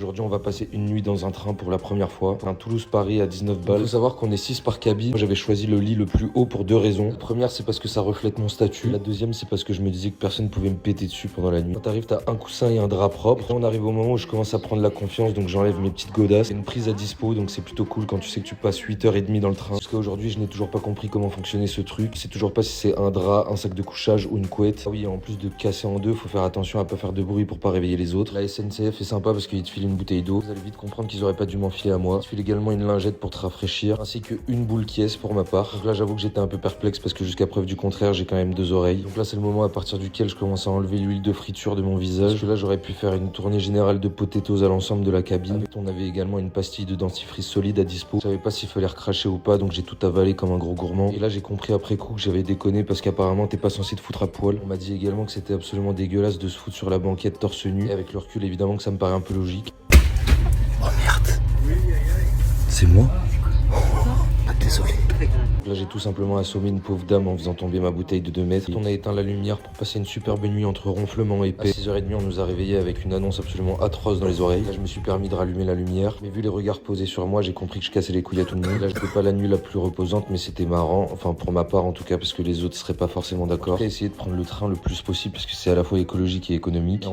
Aujourd'hui, on va passer une nuit dans un train pour la première fois. Un Toulouse-Paris à 19 balles. Il faut savoir qu'on est 6 par cabine. Moi, j'avais choisi le lit le plus haut pour deux raisons. La première, c'est parce que ça reflète mon statut. La deuxième, c'est parce que je me disais que personne pouvait me péter dessus pendant la nuit. Quand t'arrives, t'as un coussin et un drap propre. Après, on arrive au moment où je commence à prendre la confiance, donc j'enlève mes petites godasses. C'est une prise à dispo, donc c'est plutôt cool quand tu sais que tu passes 8h30 dans le train. Jusqu'à aujourd'hui, je n'ai toujours pas compris comment fonctionnait ce truc. Je sais toujours pas si c'est un drap, un sac de couchage ou une couette. Ah oui, en plus de casser en deux, faut faire attention à pas faire de bruit pour pas réveiller les autres. La SNCF est sympa parce qu'il te file une bouteille d'eau. Vous allez vite comprendre qu'ils auraient pas dû m'enfiler à moi. Il te file également une lingette pour te rafraîchir, ainsi qu'une boule qui est pour ma part. Donc là, j'avoue que j'étais un peu perplexe parce que jusqu'à preuve du contraire, j'ai quand même deux oreilles. Donc là, c'est le moment à partir duquel je commence à enlever l'huile de friture de mon visage. Parce que là, j'aurais pu faire une tournée générale de potatoes à l'ensemble de la cabine. On avait également une pastille de dentifrice solide à dispo. Je savais pas s'il fallait recracher ou pas, donc j'ai tout avalé comme un gros gourmand. Et là, j'ai compris après coup que j'avais déconné parce qu'apparemment, t'es pas censé te foutre à poil. On m'a dit également que c'était absolument dégueulasse de se foutre sur la banquette torse nu. Et avec le recul, évidemment que ça me paraît un peu logique. Oh merde. C'est moi? Désolé. Là, j'ai tout simplement assommé une pauvre dame en faisant tomber ma bouteille de 2 mètres. On a éteint la lumière pour passer une superbe nuit entre ronflements et paix. À 6h30, on nous a réveillés avec une annonce absolument atroce dans les oreilles. Là, je me suis permis de rallumer la lumière. Mais vu les regards posés sur moi, j'ai compris que je cassais les couilles à tout le monde. Là, je n'étais pas la nuit la plus reposante, mais c'était marrant. Enfin, pour ma part, en tout cas, parce que les autres seraient pas forcément d'accord. J'ai essayé de prendre le train le plus possible parce que c'est à la fois écologique et économique.